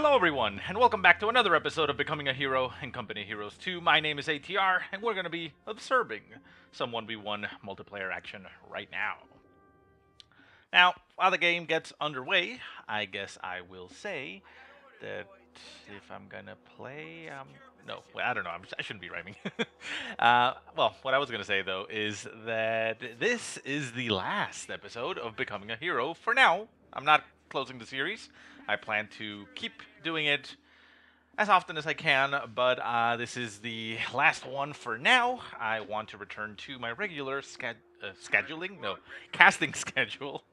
Hello everyone, and welcome back to another episode of Becoming a Hero in Company Heroes 2. My name is ATR, and we're going to be observing some 1v1 multiplayer action right now. Now, while the game gets underway, I guess I will say that if I'm gonna play, no, well, I don't know. I shouldn't be rhyming. Well, what I was gonna say though is that this is the last episode of Becoming a Hero for now. I'm not closing the series. I plan to keep doing it as often as I can, but this is the last one for now. I want to return to my regular scheduling, no, casting schedule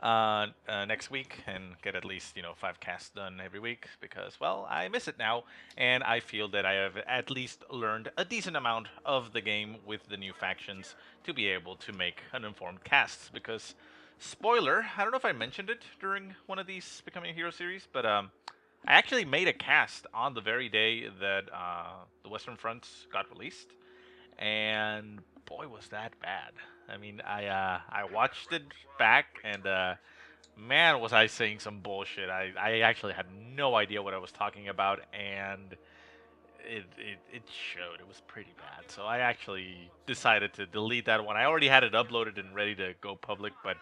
next week and get at least 5 casts done every week because, well, I miss it now, and I feel that I have at least learned a decent amount of the game with the new factions to be able to make an informed casts. Because, spoiler, I don't know if I mentioned it during one of these Becoming a Hero series, but I actually made a cast on the very day that the Western Fronts got released, and boy, was that bad. I mean, I watched it back, and man, was I saying some bullshit. I actually had no idea what I was talking about, and it showed. It was pretty bad. So I actually decided to delete that one. I already had it uploaded and ready to go public, but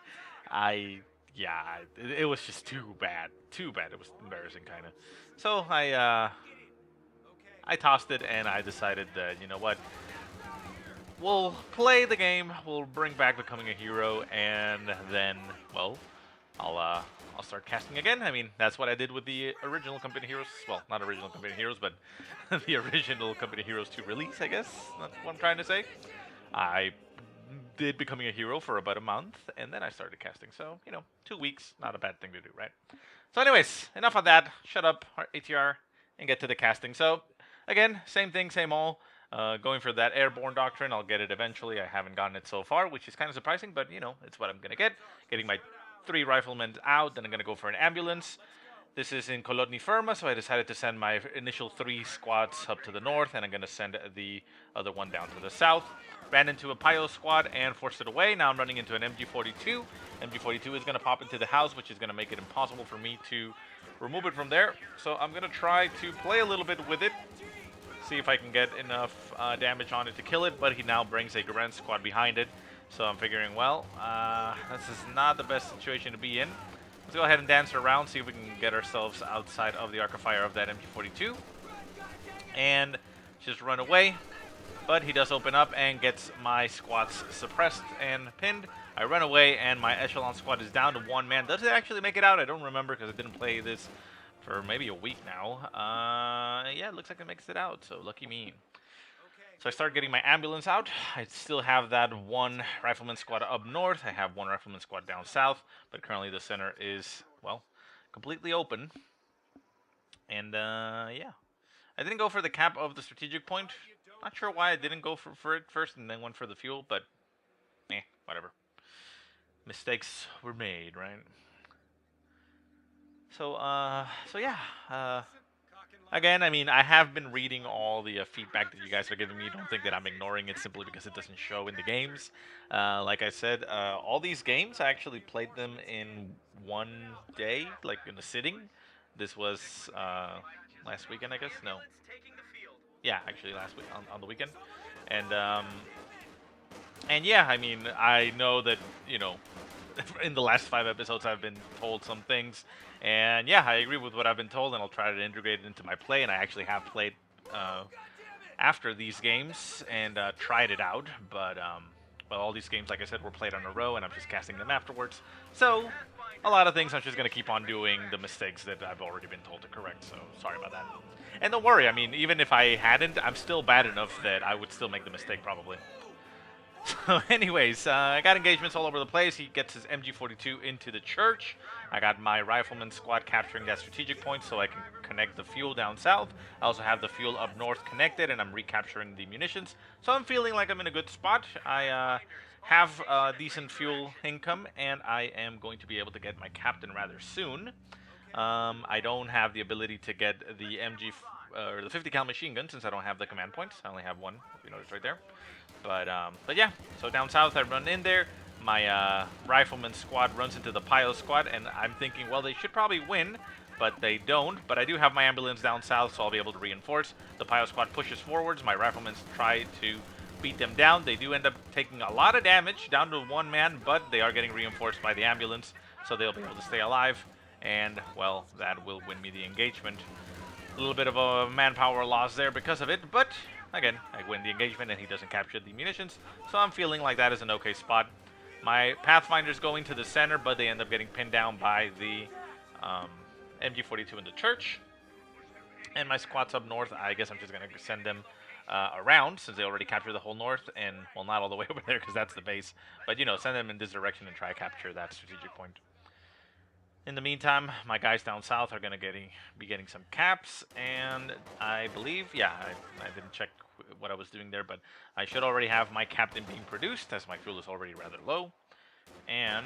yeah, it was just too bad. Too bad. It was embarrassing, kind of. So I tossed it, and I decided that, you know what, we'll play the game, we'll bring back Becoming a Hero, and then, well, I'll start casting again. I mean, that's what I did with the original Company Heroes. Well, not original Company Heroes, but the original Company Heroes 2 release, I guess. That's what I'm trying to say. I did Becoming a Hero for about a month, and then I started casting. So, 2 weeks, not a bad thing to do, right? So anyways, enough of that. Shut up, ATR, and get to the casting. So, again, same thing, same all. Going for that airborne doctrine. I'll get it eventually. I haven't gotten it so far, which is kind of surprising, but, it's what I'm going to get. Getting my 3 riflemen out, then I'm going to go for an ambulance. This is in Kolodny Firma, so I decided to send my initial 3 squads up to the north, and I'm going to send the other one down to the south. Ran into a Pio squad and forced it away. Now I'm running into an MG42. MG42 is going to pop into the house, which is going to make it impossible for me to remove it from there. So I'm going to try to play a little bit with it, see if I can get enough damage on it to kill it, but he now brings a Garand squad behind it. So I'm figuring, well, this is not the best situation to be in. Let's go ahead and dance around, see if we can get ourselves outside of the arc of fire of that MG42. And just run away. But he does open up and gets my squads suppressed and pinned. I run away, and my Echelon squad is down to 1 man. Does it actually make it out? I don't remember because I didn't play this for maybe a week now. Yeah, it looks like it makes it out, so lucky me. So I start getting my ambulance out. I still have that 1 rifleman squad up north. I have 1 rifleman squad down south, but currently the center is, well, completely open. And yeah, I didn't go for the cap of the strategic point. Not sure why I didn't go for it first and then went for the fuel, but whatever. Mistakes were made, right? So yeah. Again, I mean, I have been reading all the feedback that you guys are giving me. Don't think that I'm ignoring it simply because it doesn't show in the games. Like I said, all these games, I actually played them in one day, like in a sitting. This was last weekend, I guess? No. Yeah, actually last week, on the weekend. And yeah, I mean, I know that, in the last 5 episodes I've been told some things, and yeah, I agree with what I've been told, and I'll try to integrate it into my play, and I actually have played after these games and tried it out, but well, all these games, like I said, were played on a row, and I'm just casting them afterwards, so a lot of things I'm just going to keep on doing the mistakes that I've already been told to correct, so sorry about that. And don't worry, I mean, even if I hadn't, I'm still bad enough that I would still make the mistake, probably. So anyways, I got engagements all over the place. He gets his MG42 into the church. I got my rifleman squad capturing that strategic point so I can connect the fuel down south. I also have the fuel up north connected, and I'm recapturing the munitions. So I'm feeling like I'm in a good spot. I have decent fuel income, and I am going to be able to get my captain rather soon. I don't have the ability to get the or the 50 cal machine gun since I don't have the command points. I only have 1, if you notice right there. But yeah, so down south I run in there, my rifleman squad runs into the Pio squad, and I'm thinking, well, they should probably win, but they don't. But I do have my ambulance down south, so I'll be able to reinforce. The Pio squad pushes forwards. My riflemen try to beat them down. They do end up taking a lot of damage, down to one man, but they are getting reinforced by the ambulance, so they'll be able to stay alive. And, well, that will win me the engagement. A little bit of a manpower loss there because of it, but again, I win the engagement and he doesn't capture the munitions, so I'm feeling like that is an okay spot. My Pathfinder's going to the center, but they end up getting pinned down by the MG42 in the church. And my squad's up north. I guess I'm just going to send them around, since they already captured the whole north, and, well, not all the way over there because that's the base, but, you know, send them in this direction and try to capture that strategic point. In the meantime, my guys down south are going to be getting some caps, and I believe, yeah, I didn't check what I was doing there, but I should already have my captain being produced, as my fuel is already rather low. And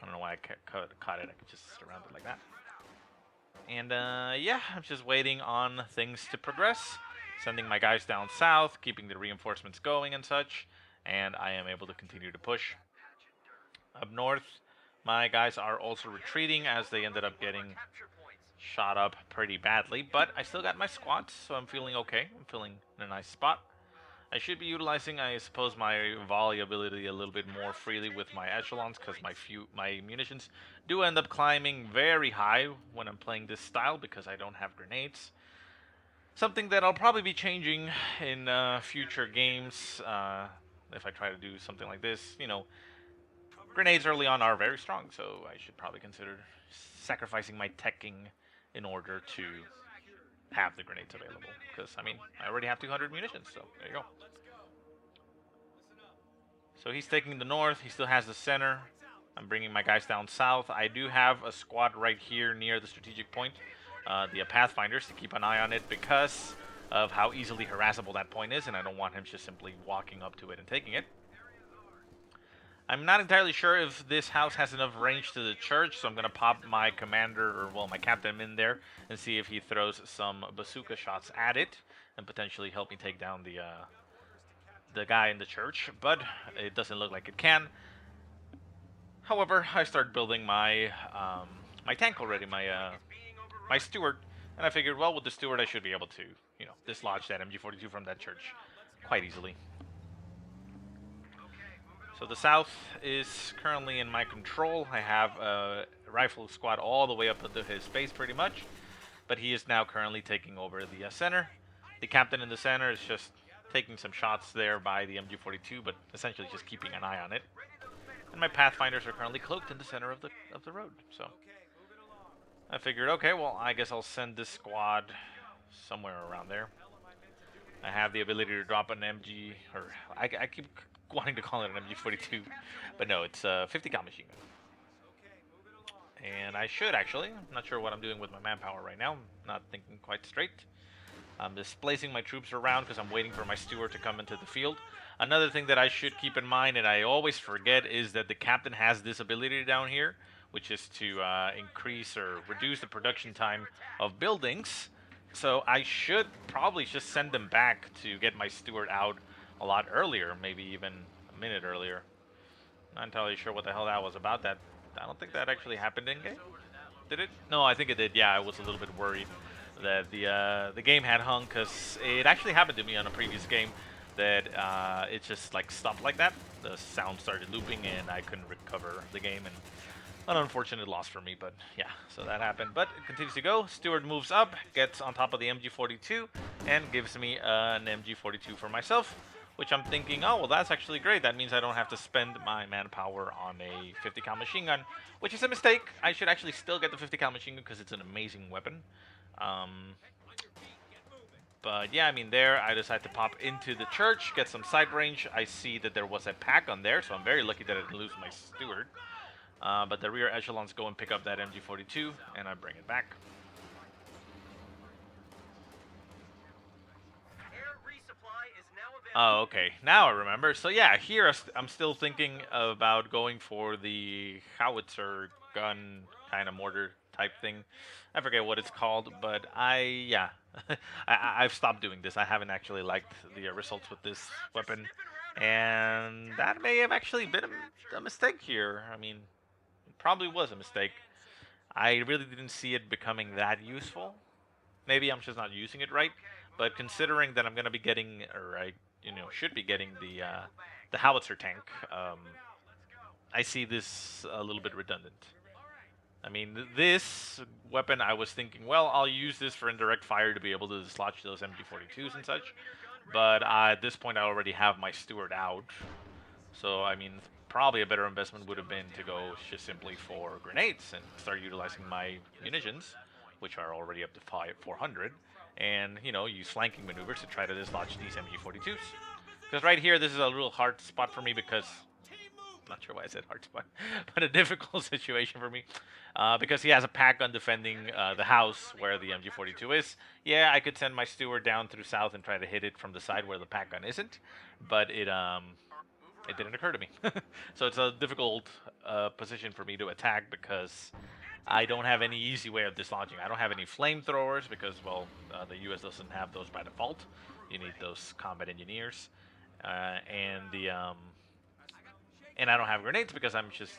I don't know why I caught it. I could just surround it like that. And yeah, I'm just waiting on things to progress, sending my guys down south, keeping the reinforcements going and such, and I am able to continue to push. Up north, my guys are also retreating as they ended up getting shot up pretty badly, but I still got my squads, so I'm feeling okay. I'm feeling in a nice spot. I should be utilizing, I suppose, my volley ability a little bit more freely with my echelons, because my munitions do end up climbing very high when I'm playing this style because I don't have grenades. Something that I'll probably be changing in future games if I try to do something like this. You know, grenades early on are very strong, so I should probably consider sacrificing my teching in order to have the grenades available. Because, I mean, I already have 200 munitions, so there you go. So he's taking the north. He still has the center. I'm bringing my guys down south. I do have a squad right here near the strategic point, the Pathfinders, to keep an eye on it because of how easily harassable that point is, and I don't want him just simply walking up to it and taking it. I'm not entirely sure if this house has enough range to the church, so I'm going to pop my commander, or, well, my captain in there and see if he throws some bazooka shots at it and potentially help me take down the guy in the church, but it doesn't look like it can. However, I start building my my tank already, my steward, and I figured, well, with the steward I should be able to, you know, dislodge that MG42 from that church quite easily. So the south is currently in my control. I have a rifle squad all the way up into his base pretty much, but he is now currently taking over the center. The captain in the center is just taking some shots there by the MG42, but essentially just keeping an eye on it. And my Pathfinders are currently cloaked in the center of the road. So I figured, okay, well, I guess I'll send this squad somewhere around there. I have the ability to drop an MG, or I keep wanting to call it an MG42, but no, it's a 50 cal machine gun. And I should actually. I'm not sure what I'm doing with my manpower right now. I'm not thinking quite straight. I'm displacing my troops around because I'm waiting for my steward to come into the field. Another thing that I should keep in mind, and I always forget, is that the captain has this ability down here, which is to increase or reduce the production time of buildings. So I should probably just send them back to get my steward out a lot earlier, maybe even a minute earlier. Not entirely sure what the hell that was about. That I don't think that actually happened in game. Did it? No, I think it did. Yeah, I was a little bit worried that the game had hung, because it actually happened to me on a previous game that it just like stopped like that. The sound started looping and I couldn't recover the game, and an unfortunate loss for me, but yeah, so that happened. But it continues to go. Steward moves up, gets on top of the MG42, and gives me an MG42 for myself, which I'm thinking, oh, well, that's actually great. That means I don't have to spend my manpower on a 50 cal machine gun, which is a mistake. I should actually still get the 50 cal machine gun because it's an amazing weapon. But yeah, I mean, there I decided to pop into the church, get some sight range. I see that there was a pack on there, so I'm very lucky that I didn't lose my steward. But the rear echelons go and pick up that MG42, and I bring it back. Oh, okay. Now I remember. So yeah, here I'm still thinking about going for the howitzer gun kind of mortar type thing. I forget what it's called, but yeah, I've stopped doing this. I haven't actually liked the results with this weapon. And that may have actually been a mistake here. I mean, it probably was a mistake. I really didn't see it becoming that useful. Maybe I'm just not using it right. But considering that I'm going to be getting, or I, should be getting the howitzer tank, I see this a little bit redundant. I mean, this weapon, I was thinking, well, I'll use this for indirect fire to be able to dislodge those MG42s and such. But at this point, I already have my Steward out. So, I mean, probably a better investment would have been to go just simply for grenades and start utilizing my munitions, which are already up to 400, and, use flanking maneuvers to try to dislodge these MG42s. Because right here, this is a real hard spot for me because not sure why I said hard spot, but a difficult situation for me. Because he has a pack gun defending the house where the MG42 is. Yeah, I could send my Steward down through south and try to hit it from the side where the pack gun isn't, but it didn't occur to me. So it's a difficult position for me to attack because I don't have any easy way of dislodging. I don't have any flamethrowers because, well, the U.S. doesn't have those by default. You need those combat engineers, and I don't have grenades because I'm just,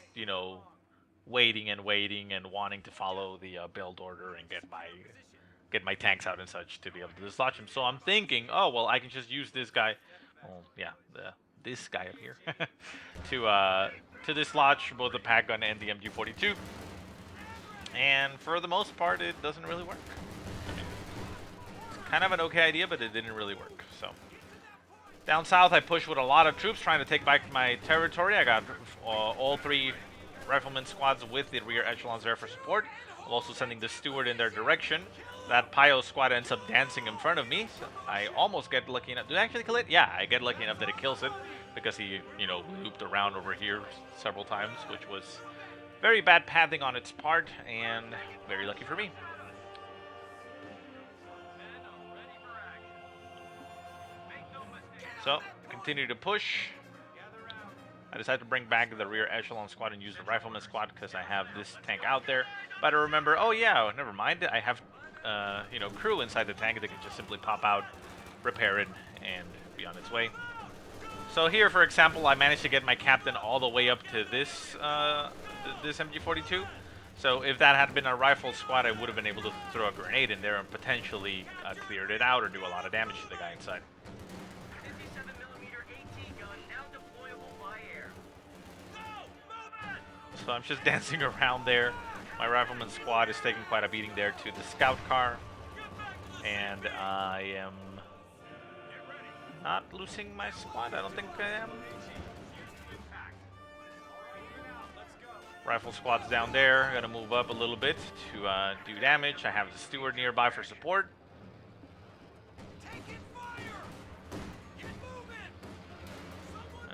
waiting and waiting and wanting to follow the build order and get my tanks out and such to be able to dislodge them. So I'm thinking, oh well, I can just use this guy. Well, yeah, this guy up here to dislodge both the pack gun and the MG42. And for the most part, it doesn't really work. It's kind of an okay idea, but it didn't really work. So. Down south, I pushed with a lot of troops trying to take back my territory. I got all 3 rifleman squads with the rear echelons there for support. I'm also sending the Steward in their direction. That Pio squad ends up dancing in front of me. So I almost get lucky enough. Did I actually kill it? Yeah, I get lucky enough that it kills it because he, looped around over here several times, which was very bad pathing on its part and very lucky for me. So, continue to push. I decided to bring back the rear echelon squad and use the rifleman squad because I have this tank out there. But I remember, oh yeah, never mind. I have, crew inside the tank that can just simply pop out, repair it, and be on its way. So here, for example, I managed to get my captain all the way up to this MG42. So if that had been a rifle squad, I would have been able to throw a grenade in there and potentially cleared it out or do a lot of damage to the guy inside. So I'm just dancing around there. My rifleman squad is taking quite a beating there to the scout car. And I am not losing my squad. I don't think I am. Rifle squad's down there. I'm gonna move up a little bit to do damage. I have the Steward nearby for support.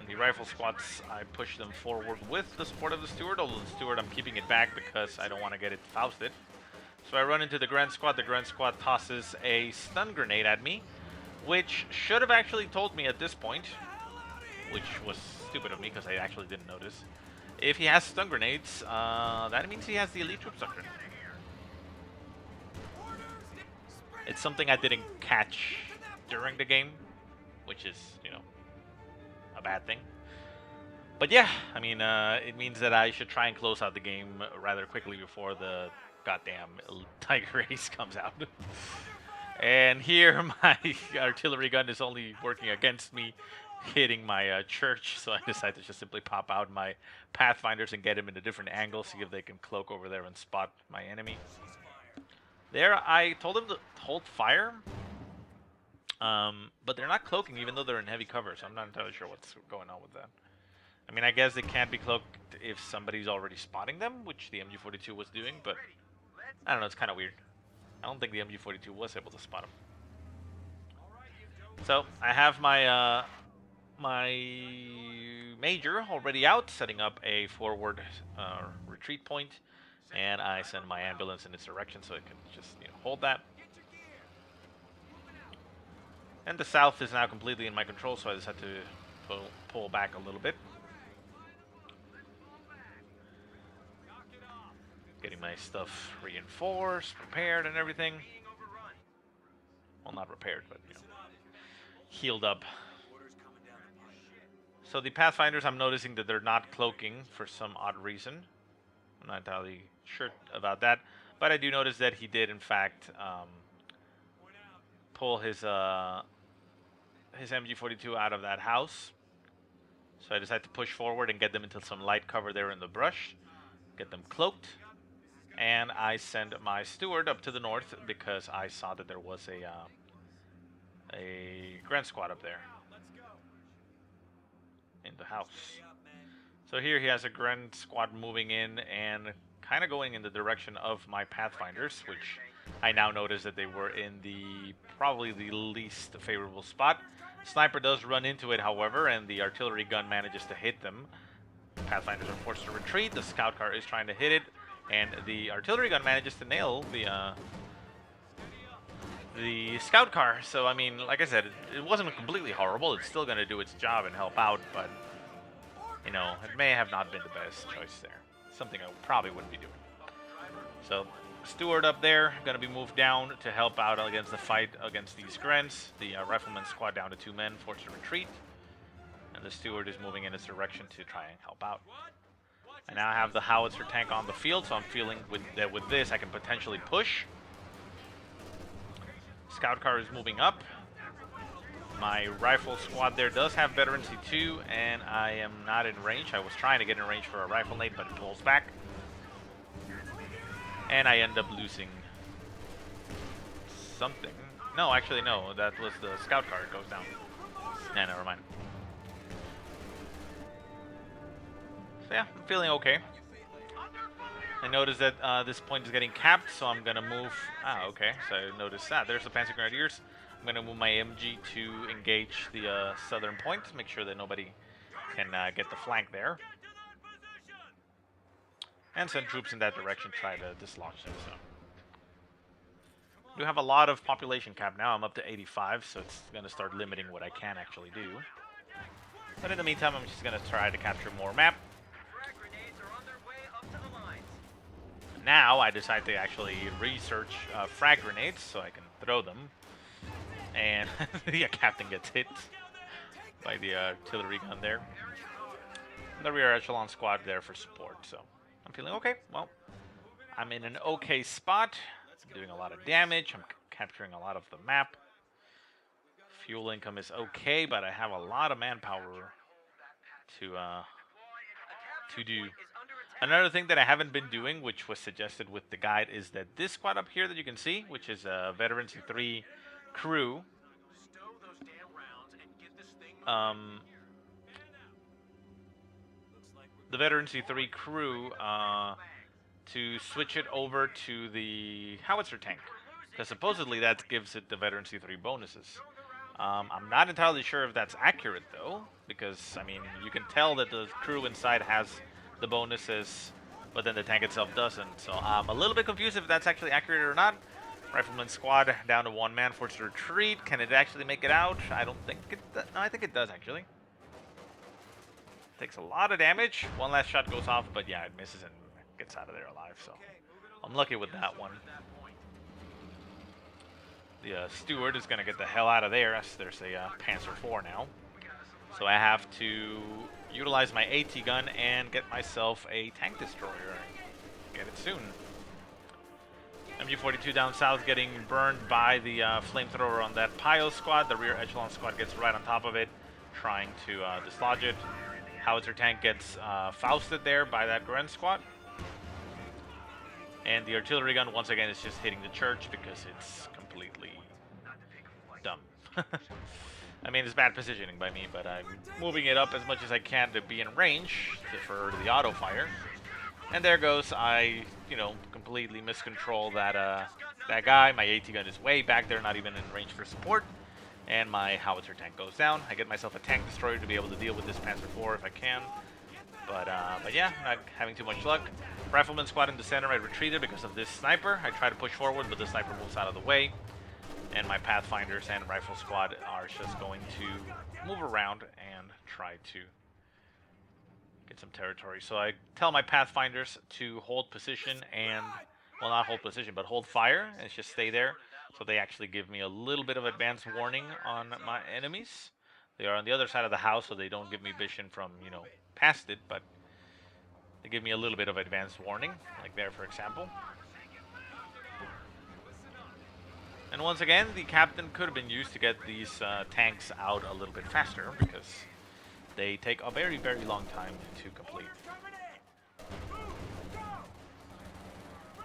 The rifle squads, I push them forward with the support of the Steward, although the Steward I'm keeping it back because I don't want to get it Fausted. So I run into the Grand Squad. The Grand Squad tosses a stun grenade at me, which should have actually told me at this point, which was stupid of me because I actually didn't notice. If he has stun grenades, that means he has the elite troop doctrine. It's something I didn't catch during the game, which is, a bad thing. But yeah, I mean, it means that I should try and close out the game rather quickly before the goddamn Tiger Ace comes out. And here, my artillery gun is only working against me, hitting my church, so I decided to just simply pop out my Pathfinders and get him in a different angle, see if they can cloak over there and spot my enemy. There, I told them to hold fire, but they're not cloaking even though they're in heavy cover, so I'm not entirely sure what's going on with that. I mean, I guess they can't be cloaked if somebody's already spotting them, which the MG42 was doing, but I don't know, it's kind of weird. I don't think the MG42 was able to spot him. So, I have my my major already out, setting up a forward retreat point, and I send my ambulance in its direction so it can just hold that. And the south is now completely in my control, so I just had to pull back a little bit. Getting my stuff reinforced, prepared, and everything. Well, not repaired, but healed up. So the Pathfinders, I'm noticing that they're not cloaking for some odd reason. I'm not entirely sure about that, but I do notice that he did, in fact, pull his MG42 out of that house. So I decided to push forward and get them into some light cover there in the brush, get them cloaked, and I send my steward up to the north because I saw that there was a Grand Squad up there in the house. So here he has a Grand Squad moving in and kind of going in the direction of my Pathfinders, which I now notice that they were in the probably the least favorable spot. Sniper does run into it, however, and the artillery gun manages to hit them. Pathfinders are forced to retreat. The scout car is trying to hit it, and the artillery gun manages to nail the scout car. So, I mean, like I said, it wasn't completely horrible. It's still going to do its job and help out, but, you know, it may have not been the best choice there. Something I probably wouldn't be doing. So, Steward up there, going to be moved down to help out against the fight against these Grents. The Rifleman squad down to 2 men, forced to retreat. And the Steward is moving in its direction to try and help out. I now have the Howitzer tank on the field, so I'm feeling that with this I can potentially push. Scout car is moving up. My rifle squad there does have veteran C2, and I am not in range. I was trying to get in range for a rifle nade, but it pulls back. And I end up losing something. No, actually, no. That was the scout car. It goes down. Nah, never mind. So yeah, I'm feeling okay. I noticed that this point is getting capped, so I'm going to move... Ah, okay. So I noticed that. There's the Panzer Grenadiers. I'm going to move my MG to engage the southern point, make sure that nobody can get the flank there. And send troops in that direction, try to dislodge them. So, I do have a lot of population cap now. I'm up to 85, so it's going to start limiting what I can actually do. But in the meantime, I'm just going to try to capture more map. Now I decide to actually research frag grenades so I can throw them. And the captain gets hit by the artillery gun there. And the rear echelon squad there for support, so I'm feeling okay. Well, I'm in an okay spot. I'm doing a lot of damage. I'm capturing a lot of the map. Fuel income is okay, but I have a lot of manpower to do. Another thing that I haven't been doing, which was suggested with the guide, is that this squad up here that you can see, which is a Veteran C3 crew, the Veteran C3 crew, to switch it over to the Howitzer tank, because supposedly that gives it the Veteran C3 bonuses. I'm not entirely sure if that's accurate, though, because, I mean, you can tell that the crew inside has the bonuses, but then the tank itself doesn't. So I'm a little bit confused if that's actually accurate or not. Rifleman squad down to 1 man, forced to retreat. Can it actually make it out? I don't think it does. No, I think it does, actually. Takes a lot of damage. One last shot goes off, but yeah, it misses and gets out of there alive. So I'm lucky with that one. The Steward is going to get the hell out of there, as there's a Panzer IV now. So I have to utilize my AT gun and get myself a tank destroyer. Get it soon. MG42 down south getting burned by the flamethrower on that Pio squad. The rear echelon squad gets right on top of it, trying to dislodge it. Howitzer tank gets Fausted there by that Gren squad. And the artillery gun, once again, is just hitting the church because it's completely dumb. I mean, it's bad positioning by me, but I'm moving it up as much as I can to be in range for the auto fire. And there goes, I, you know, completely miscontrol that that guy. My AT gun is way back there, not even in range for support. And my Howitzer tank goes down. I get myself a tank destroyer to be able to deal with this Panzer IV if I can. But yeah, not having too much luck. Rifleman squad in the center, I retreated because of this sniper. I try to push forward, but the sniper moves out of the way. And my Pathfinders and Rifle Squad are just going to move around and try to get some territory. So I tell my Pathfinders to hold position and, well, not hold position, but hold fire and just stay there. So they actually give me a little bit of advance warning on my enemies. They are on the other side of the house, so they don't give me vision from, you know, past it, but they give me a little bit of advanced warning, like there, for example. And once again, the captain could have been used to get these tanks out a little bit faster, because they take a very, very long time to complete.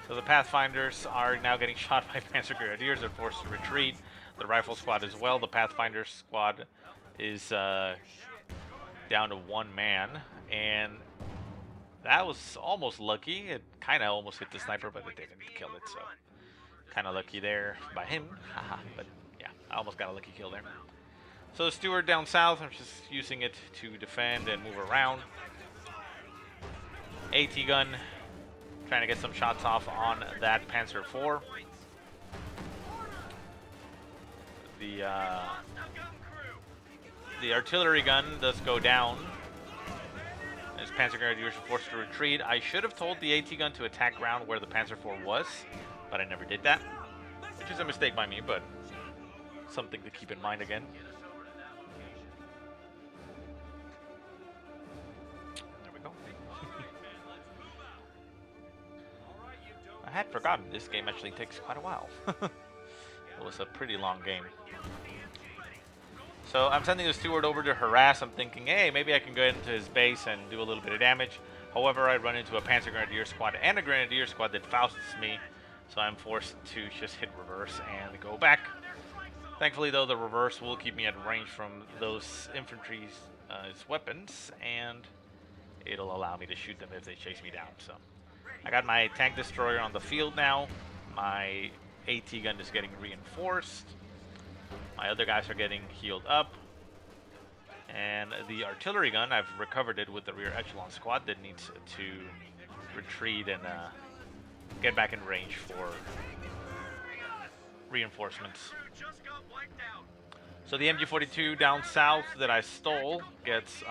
So the Pathfinders are now getting shot by Panzer Grenadiers. They're forced to retreat. The Rifle Squad as well. The Pathfinder Squad is down to one man, and that was almost lucky. It kind of almost hit the sniper, but it didn't kill it, so kind of lucky there by him. But yeah, I almost got a lucky kill there. So the Steward down south, I'm just using it to defend and move around. AT gun, trying to get some shots off on that Panzer IV. The artillery gun does go down as Panzer Grenadiers are forced to retreat. I should have told the AT gun to attack ground where the Panzer IV was, but I never did that, which is a mistake by me, but something to keep in mind again. There we go. I had forgotten this game actually takes quite a while. It was a pretty long game. So I'm sending the Steward over to harass. I'm thinking, hey, maybe I can go into his base and do a little bit of damage. However, I run into a Panzer Grenadier squad and a Grenadier squad that fausts me, so I'm forced to just hit reverse and go back. Thankfully, though, the reverse will keep me at range from those infantry's weapons, and it'll allow me to shoot them if they chase me down. So I got my tank destroyer on the field now. My AT gun is getting reinforced. My other guys are getting healed up. And the artillery gun, I've recovered it with the rear echelon squad that needs to retreat and get back in range for reinforcements. So the MG42 down south that I stole gets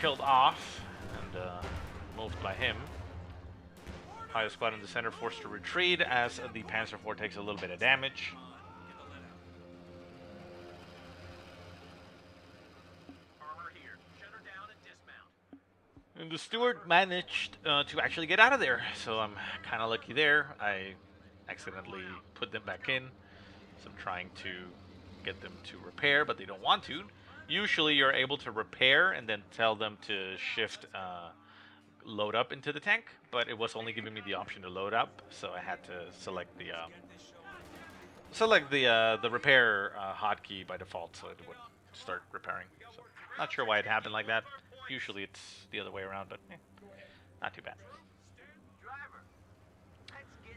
killed off and moved by him. Higher squad in the center forced to retreat as the Panzer IV takes a little bit of damage. And the Steward managed to actually get out of there, so I'm kind of lucky there. I accidentally put them back in, so I'm trying to get them to repair, but they don't want to. Usually you're able to repair and then tell them to shift load up into the tank, but it was only giving me the option to load up, so I had to select the repair hotkey by default, so it would start repairing. So not sure why it happened like that. Usually it's the other way around, but not too bad.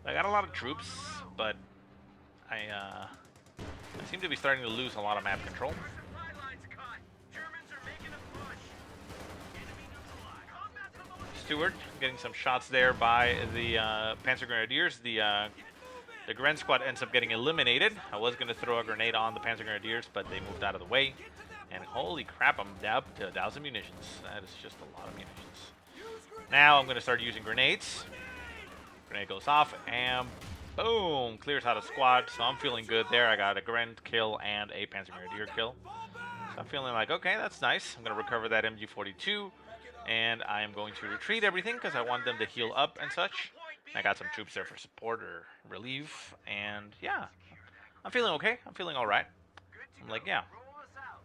I got a lot of troops, but I seem to be starting to lose a lot of map control. Steward getting some shots there by the Panzer Grenadiers. The Gren squad ends up getting eliminated. I was going to throw a grenade on the Panzer Grenadiers, but they moved out of the way. And holy crap, I'm down to 1,000 munitions. That is just a lot of munitions. Now I'm going to start using grenades. Grenade goes off, and boom, clears out a squad. So I'm feeling good there. I got a Gren kill and a Panzer Grenadier kill. So I'm feeling like, okay, that's nice. I'm going to recover that MG42, and I am going to retreat everything because I want them to heal up and such. I got some troops there for support or relief, and yeah, I'm feeling okay. I'm feeling all right. I'm like, yeah.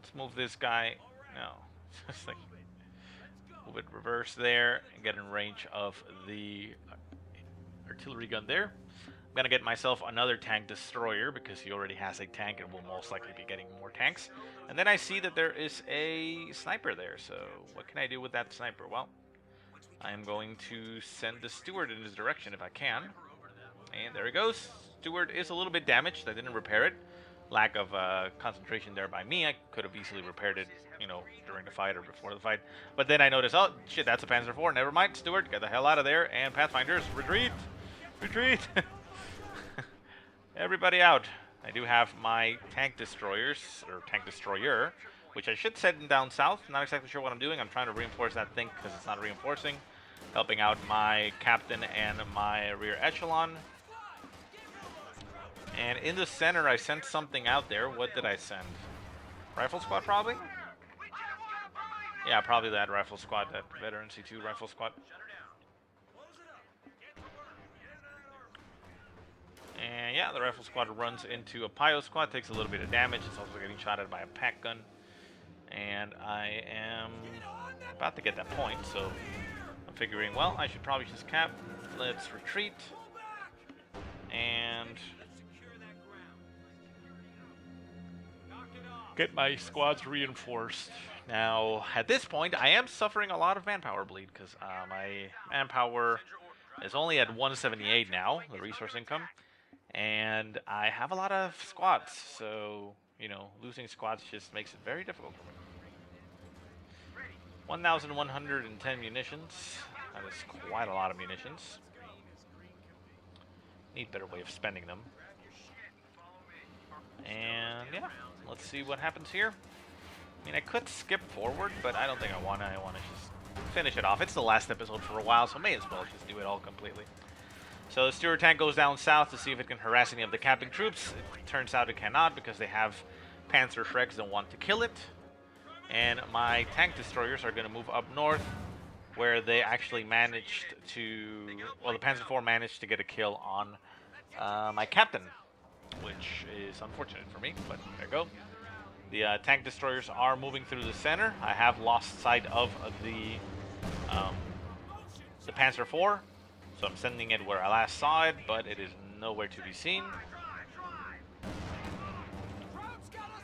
Let's move this guy. No. Just like move it reverse there and get in range of the artillery gun there. I'm going to get myself another tank destroyer because he already has a tank and will most likely be getting more tanks. And then I see that there is a sniper there. So what can I do with that sniper? Well, I am going to send the Steward in his direction if I can. And there he goes. Steward is a little bit damaged. I didn't repair it. Lack of concentration there by me. I could have easily repaired it, you know, during the fight or before the fight. But then I noticed, oh, shit, that's a Panzer IV. Never mind, Steward, get the hell out of there. And Pathfinders, retreat! Retreat! Everybody out. I do have my tank destroyers, or tank destroyer, which I should send down south. Not exactly sure what I'm doing. I'm trying to reinforce that thing because it's not reinforcing. Helping out my captain and my rear echelon. And in the center, I sent something out there. What did I send? Rifle squad, probably? Yeah, probably that rifle squad, that veteran C2 rifle squad. And yeah, the rifle squad runs into a Pio squad, takes a little bit of damage. It's also getting shot at by a pack gun. And I am about to get that point, so I'm figuring, well, I should probably just cap. Let's retreat. And get my squads reinforced. Now, at this point, I am suffering a lot of manpower bleed, because my manpower is only at 178 now, the resource income. And I have a lot of squads, so, you know, losing squads just makes it very difficult for me. 1,110 munitions. That is quite a lot of munitions. Need a better way of spending them. And, yeah, let's see what happens here. I mean, I could skip forward, but I don't think I want to. I want to just finish it off. It's the last episode for a while, so may as well just do it all completely. So the Steward tank goes down south to see if it can harass any of the capping troops. It turns out it cannot because they have Panzer Shreks that want to kill it. And my tank destroyers are going to move up north, where they actually managed to... Well, the Panzer IV managed to get a kill on my captain, which is unfortunate for me, but there you go. The tank destroyers are moving through the center. I have lost sight of the Panzer IV. So I'm sending it where I last saw it, but it is nowhere to be seen.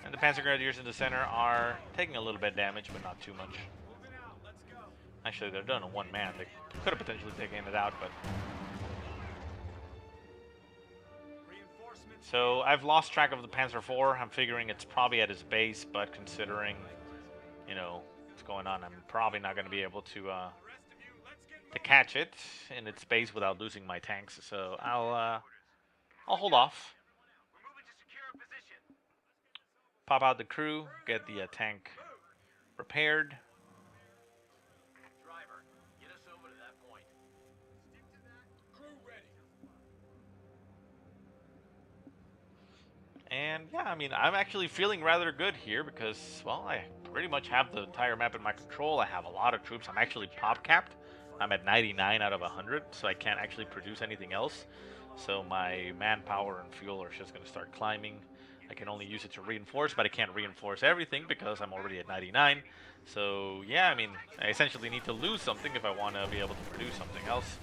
And the Panzer Grenadiers in the center are taking a little bit of damage, but not too much. Actually, they're done in one man. They could have potentially taken it out, but... So I've lost track of the Panzer IV. I'm figuring it's probably at his base, but considering, you know, what's going on, I'm probably not going to be able to catch it in its base without losing my tanks, so I'll hold off. Pop out the crew, get the tank repaired. And yeah, I mean, I'm actually feeling rather good here because, well, I pretty much have the entire map in my control. I have a lot of troops. I'm actually pop capped. I'm at 99 out of 100, so I can't actually produce anything else. So my manpower and fuel are just going to start climbing. I can only use it to reinforce, but I can't reinforce everything because I'm already at 99. So yeah, I mean, I essentially need to lose something if I want to be able to produce something else.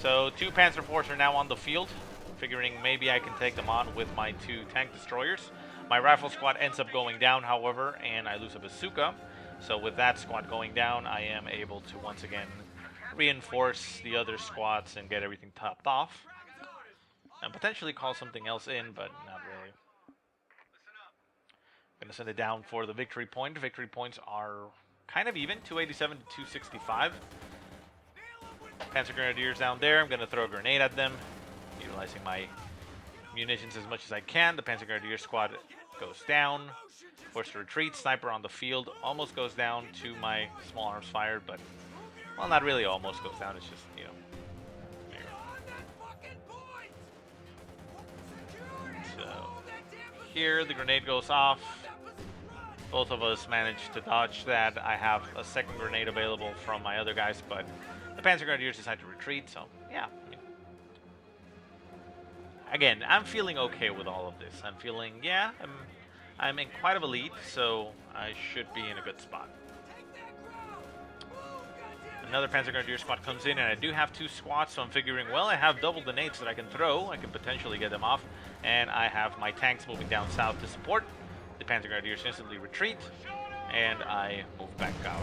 So 2 Panzer IVs are now on the field, figuring maybe I can take them on with my 2 tank destroyers. My rifle squad ends up going down, however, and I lose a bazooka. So with that squad going down, I am able to once again reinforce the other squads and get everything topped off. And potentially call something else in, but not really. I'm going to send it down for the victory point. Victory points are kind of even, 287 to 265. Panzer Grenadiers down there. I'm going to throw a grenade at them, utilizing my munitions as much as I can. The Panzer Grenadier squad goes down. Forced to retreat. Sniper on the field almost goes down to my small arms fired, but, well, not really almost goes down. It's just, you know. So, here the grenade goes off. Both of us managed to dodge that. I have a second grenade available from my other guys, but the Panzer Grenadiers decide to retreat, so yeah. Again, I'm feeling okay with all of this. I'm feeling, yeah, I'm in quite a lead, so I should be in a good spot. Another Panzer Grenadier squad comes in, and I do have 2 squads, so I'm figuring, well, I have double the nades that I can throw. I can potentially get them off, and I have my tanks moving down south to support. The Panzer Grenadiers instantly retreat, and I move back out.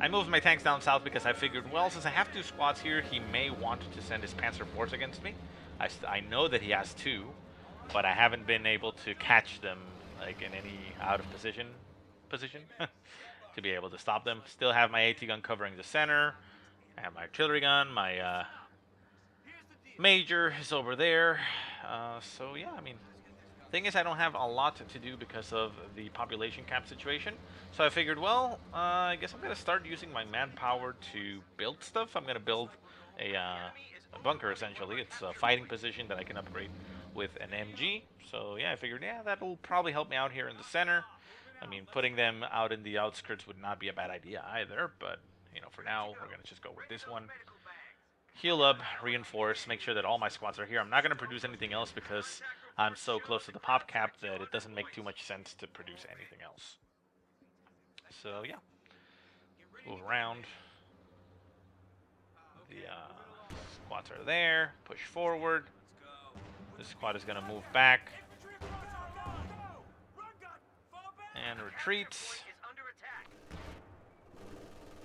I moved my tanks down south because I figured, well, since I have 2 squads here, he may want to send his Panzer IVs against me. I know that he has 2, but I haven't been able to catch them like in any out of position to be able to stop them. Still have my AT gun covering the center. I have my artillery gun. My major is over there. So yeah, I mean, thing is, I don't have a lot to do because of the population cap situation. So I figured, well, I guess I'm going to start using my manpower to build stuff. I'm going to build a bunker, essentially. It's a fighting position that I can upgrade with an MG. So yeah, I figured, yeah, that will probably help me out here in the center. I mean, putting them out in the outskirts would not be a bad idea either, but, you know, for now, we're going to just go with this one. Heal up, reinforce, make sure that all my squads are here. I'm not going to produce anything else because I'm so close to the pop cap that it doesn't make too much sense to produce anything else. So, yeah. Move around. The squads are there. Push forward. This squad is going to move back. And retreats.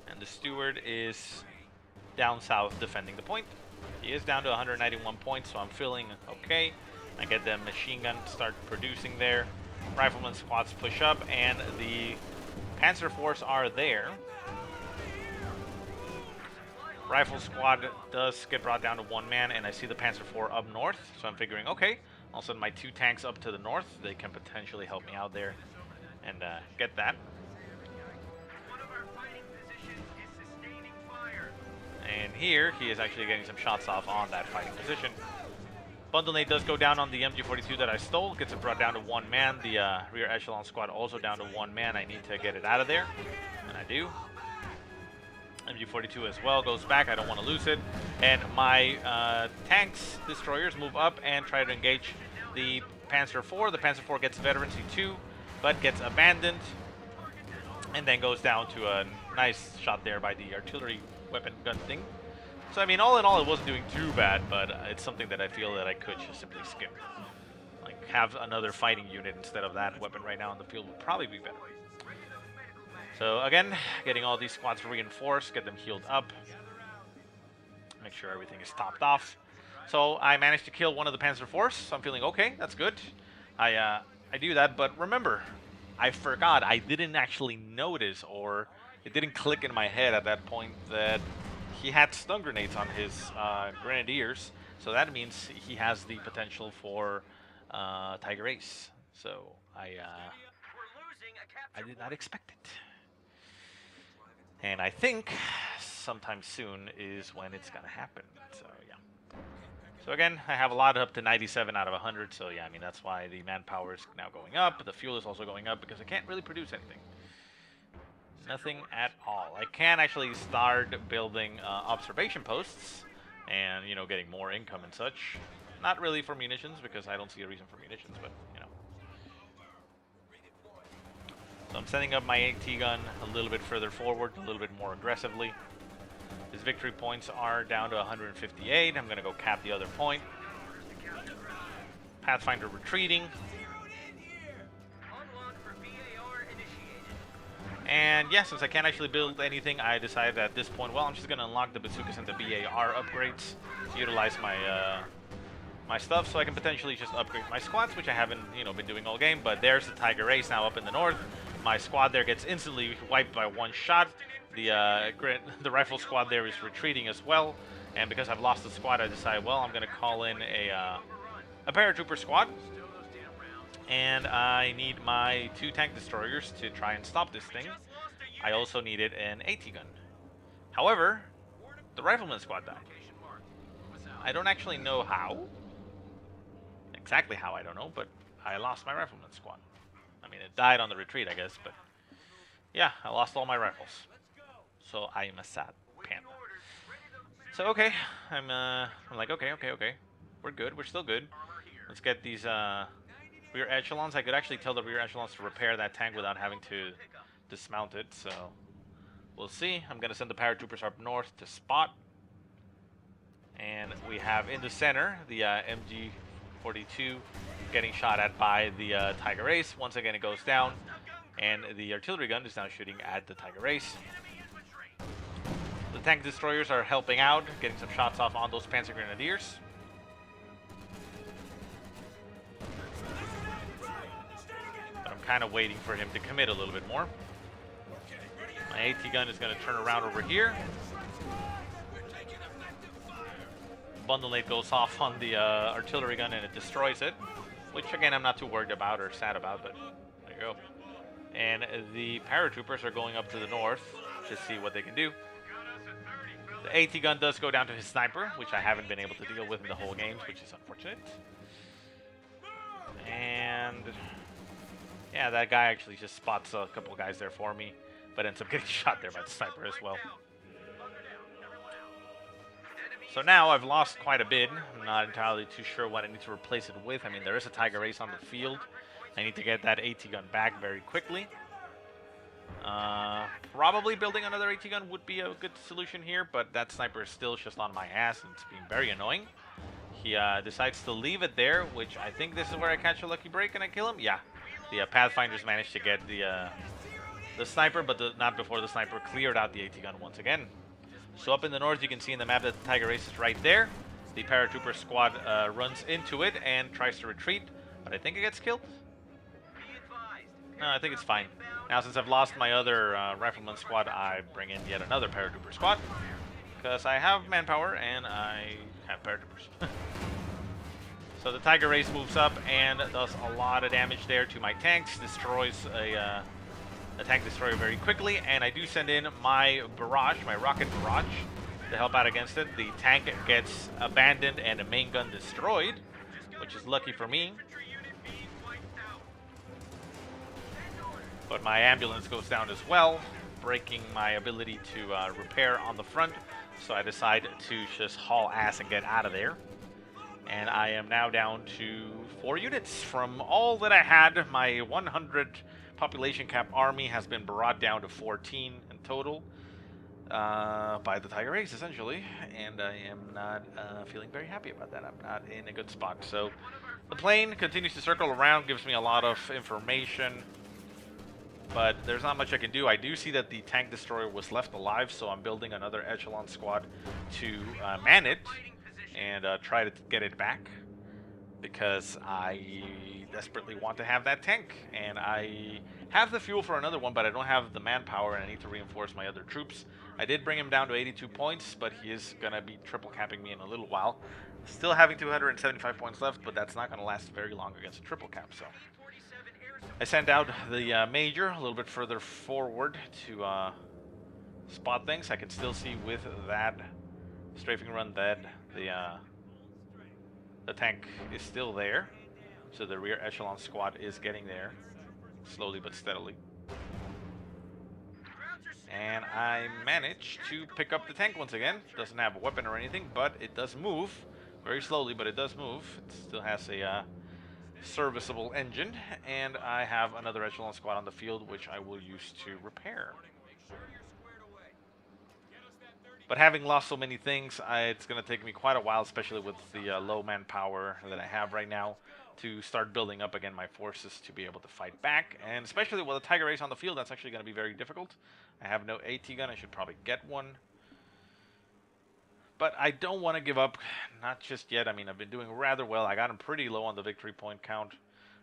And the steward is down south defending the point. He is down to 191 points, so I'm feeling okay. I get the machine gun start producing there. Rifleman squads push up, and the Panzer Force are there. Rifle squad does get brought down to 1 man, and I see the Panzer IV up north, so I'm figuring, okay, I'll send my 2 tanks up to the north. They can potentially help me out there and get that. And here, he is actually getting some shots off on that fighting position. Bundle nade does go down on the MG42 that I stole. Gets it brought down to 1 man. The rear echelon squad also down to 1 man. I need to get it out of there. And I do. MG42 as well goes back. I don't want to lose it. And my tanks, destroyers, move up and try to engage the Panzer IV. The Panzer IV gets veterancy 2, but gets abandoned. And then goes down to a nice shot there by the artillery weapon gun thing. So, I mean, all in all, it wasn't doing too bad, but it's something that I feel that I could just simply skip. Like, have another fighting unit instead of that weapon right now in the field would probably be better. So, again, getting all these squads reinforced, get them healed up. Make sure everything is topped off. So, I managed to kill one of the Panzer Force, so I'm feeling okay, that's good. I do that, but remember, I forgot, I didn't actually notice, or it didn't click in my head at that point that he had stun grenades on his grenadiers, so that means he has the potential for Tiger Ace. So I did not expect it, and I think sometime soon is when it's gonna happen. So yeah. So again, I have a lot up to 97 out of 100. So yeah, I mean that's why the manpower is now going up. The fuel is also going up because I can't really produce anything. Nothing at all. I can actually start building observation posts and, you know, getting more income and such. Not really for munitions because I don't see a reason for munitions, but, you know. So I'm setting up my AT gun a little bit further forward, a little bit more aggressively. His victory points are down to 158. I'm going to go cap the other point. Pathfinder retreating. And yeah, since I can't actually build anything, I decided at this point, well, I'm just going to unlock the bazookas and the BAR upgrades to utilize my my stuff, so I can potentially just upgrade my squads, which I haven't, you know, been doing all game. But there's the Tiger Ace now up in the north. My squad there gets instantly wiped by 1 shot. The rifle squad there is retreating as well. And because I've lost the squad, I decided, well, I'm going to call in a paratrooper squad. And I need my 2 tank destroyers to try and stop this thing. I also needed an AT gun. However, the rifleman squad died. I don't actually know how. Exactly how, I don't know, but I lost my rifleman squad. I mean, it died on the retreat, I guess, but yeah, I lost all my rifles. So I am a sad panda. So okay, I'm like, okay. We're good, we're still good. Let's get these rear echelons. I could actually tell the rear echelons to repair that tank without having to dismount it, so we'll see. I'm going to send the paratroopers up north to spot. And we have in the center the MG42 getting shot at by the Tiger Ace. Once again, it goes down, and the artillery gun is now shooting at the Tiger Ace. The tank destroyers are helping out, getting some shots off on those Panzer Grenadiers. Kind of waiting for him to commit a little bit more. My AT gun is going to turn around over here. Bundle nade goes off on the artillery gun and it destroys it, which again I'm not too worried about or sad about, but there you go. And the paratroopers are going up to the north to see what they can do. The AT gun does go down to his sniper, which I haven't been able to deal with in the whole game, which is unfortunate. And Yeah, that guy actually just spots a couple guys there for me, but ends up getting shot there by the sniper as well. So now I've lost quite a bit. I'm not entirely too sure what I need to replace it with. I mean, there is a Tiger Ace on the field. I need to get that AT gun back very quickly. Probably building another AT gun would be a good solution here, but that sniper is still just on my ass and it's being very annoying. He decides to leave it there, which I think this is where I catch a lucky break and I kill him. Yeah, the Pathfinders managed to get the sniper, but not before the sniper cleared out the AT gun once again. So up in the north, you can see in the map that the Tiger Ace is right there. The paratrooper squad runs into it and tries to retreat, but I think it gets killed. No, I think it's fine. Now, since I've lost my other rifleman squad, I bring in yet another paratrooper squad because I have manpower and I have paratroopers. So the Tiger Ace moves up and does a lot of damage there to my tanks, destroys a tank destroyer very quickly, and I do send in my barrage, my rocket barrage, to help out against it. The tank gets abandoned and the main gun destroyed, which is lucky for me. But my ambulance goes down as well, breaking my ability to repair on the front, so I decide to just haul ass and get out of there. And I am now down to 4 units from all that I had. My 100 population cap army has been brought down to 14 in total by the Tiger Ace, essentially. And I am not feeling very happy about that. I'm not in a good spot. So the plane continues to circle around, gives me a lot of information, but there's not much I can do. I do see that the tank destroyer was left alive, so I'm building another echelon squad to man it and try to get it back, because I desperately want to have that tank, and I have the fuel for another one, but I don't have the manpower, and I need to reinforce my other troops. I did bring him down to 82 points, but he is going to be triple capping me in a little while. Still having 275 points left, but that's not going to last very long against a triple cap, so I sent out the Major a little bit further forward to spot things. I can still see with that strafing run that the tank is still there, so the rear echelon squad is getting there, slowly but steadily. And I managed to pick up the tank once again. Doesn't have a weapon or anything, but it does move. Very slowly, but it does move. It still has a serviceable engine, and I have another echelon squad on the field, which I will use to repair. But having lost so many things, it's going to take me quite a while, especially with the low manpower that I have right now, to start building up again my forces to be able to fight back. And especially with a Tiger Ace on the field, that's actually going to be very difficult. I have no AT gun. I should probably get one. But I don't want to give up, not just yet. I mean, I've been doing rather well. I got him pretty low on the victory point count.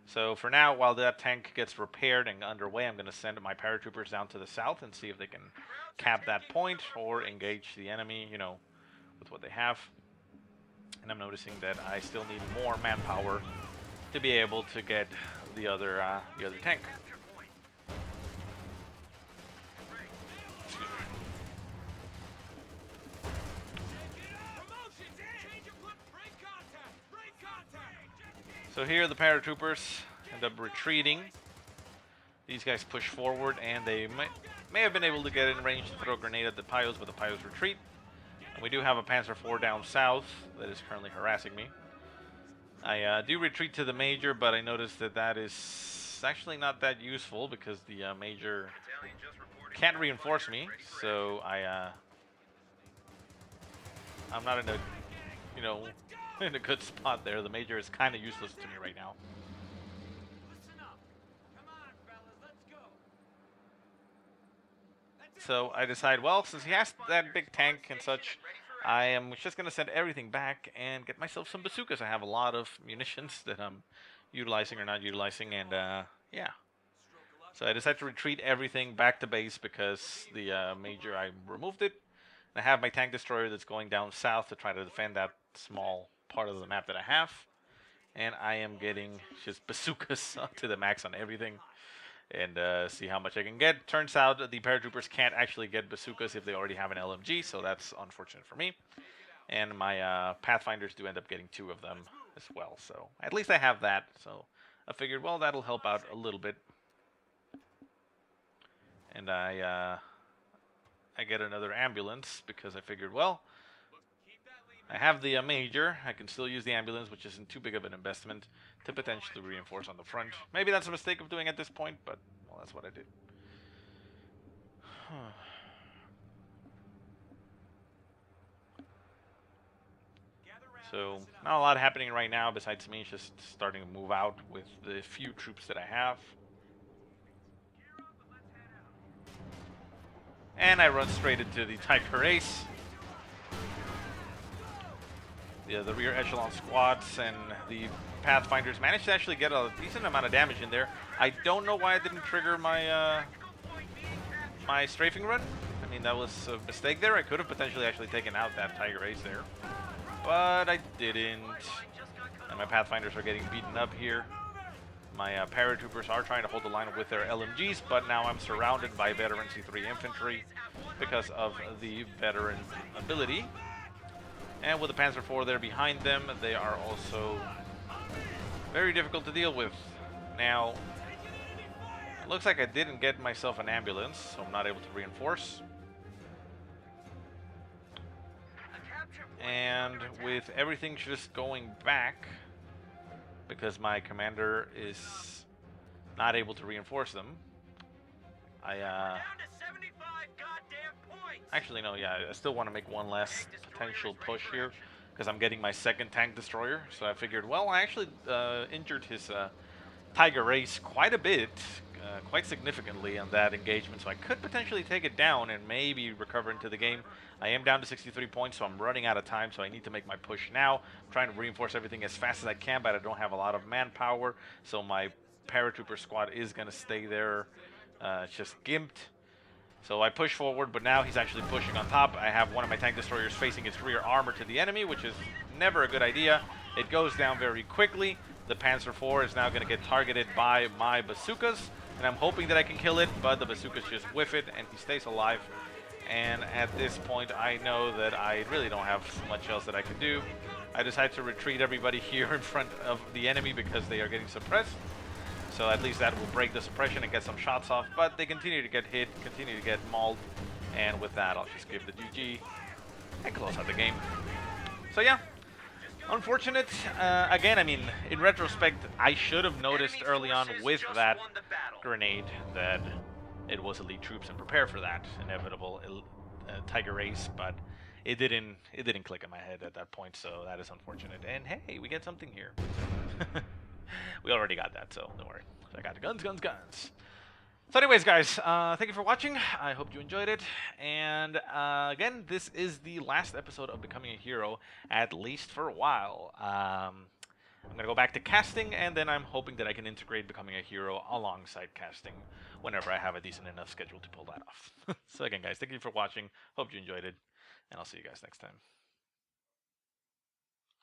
So for now, while that tank gets repaired and underway, I'm going to send my paratroopers down to the south and see if they can cap that point or engage the enemy, you know, with what they have. And I'm noticing that I still need more manpower to be able to get the other tank. So here the paratroopers end up retreating. These guys push forward, and they may have been able to get in range to throw a grenade at the Pyos, but the Pyos retreat. And we do have a Panzer IV down south that is currently harassing me. I do retreat to the Major, but I noticed that that is actually not that useful because the Major can't reinforce me. So I'm not in a, you know, in a good spot there. The Major is kind of useless to me right now. So I decide, well, since he has that big tank and such, I am just going to send everything back and get myself some bazookas. I have a lot of munitions that I'm utilizing or not utilizing, and yeah. So I decided to retreat everything back to base because the Major, I removed it. And I have my tank destroyer that's going down south to try to defend that small part of the map that I have. And I am getting just bazookas to the max on everything. And see how much I can get. Turns out the paratroopers can't actually get bazookas if they already have an LMG, so that's unfortunate for me. And my Pathfinders do end up getting 2 of them as well, so at least I have that. So I figured, well, that'll help out a little bit. and I get another ambulance because I figured, well, I have the major. I can still use the ambulance, which isn't too big of an investment to potentially reinforce on the front. Maybe that's a mistake of doing at this point, but well, that's what I did. So, not a lot happening right now besides me just starting to move out with the few troops that I have. And I run straight into the Tiger Ace. The rear echelon squads and the Pathfinders managed to actually get a decent amount of damage in there. I don't know why I didn't trigger my my strafing run. I mean, that was a mistake there. I could have potentially actually taken out that Tiger Ace there, but I didn't. And my Pathfinders are getting beaten up here. My paratroopers are trying to hold the line with their LMGs, but now I'm surrounded by veteran C3 infantry because of the veteran ability. And with the Panzer IV there behind them, they are also very difficult to deal with. Now, it looks like I didn't get myself an ambulance, so I'm not able to reinforce. And with everything just going back, because my commander is not able to reinforce them, actually, no, yeah, I still want to make one last potential push here because I'm getting my second tank destroyer. So I figured, well, I actually injured his Tiger Ace quite a bit, quite significantly on that engagement. So I could potentially take it down and maybe recover into the game. I am down to 63 points, so I'm running out of time. So I need to make my push now. I'm trying to reinforce everything as fast as I can, but I don't have a lot of manpower. So my paratrooper squad is going to stay there. It's just gimped. So I push forward, but now he's actually pushing on top. I have one of my tank destroyers facing its rear armor to the enemy, which is never a good idea. It goes down very quickly. The Panzer IV is now going to get targeted by my bazookas, and I'm hoping that I can kill it, but the bazookas just whiff it, and he stays alive. And at this point, I know that I really don't have much else that I can do. I decide to retreat everybody here in front of the enemy because they are getting suppressed. So at least that will break the suppression and get some shots off, but they continue to get hit, continue to get mauled, and with that, I'll just give the GG and close out the game. So yeah, unfortunate. Again, I mean, in retrospect, I should have noticed early on with that grenade that it was elite troops and prepare for that inevitable Tiger Ace, but it didn't click in my head at that point, so that is unfortunate. And hey, we get something here. We already got that, so don't worry. So I got the guns. So anyways, guys, thank you for watching. I hope you enjoyed it. And again, this is the last episode of Becoming a Hero, at least for a while. I'm going to go back to casting, and then I'm hoping that I can integrate Becoming a Hero alongside casting whenever I have a decent enough schedule to pull that off. So again, guys, thank you for watching. Hope you enjoyed it, and I'll see you guys next time.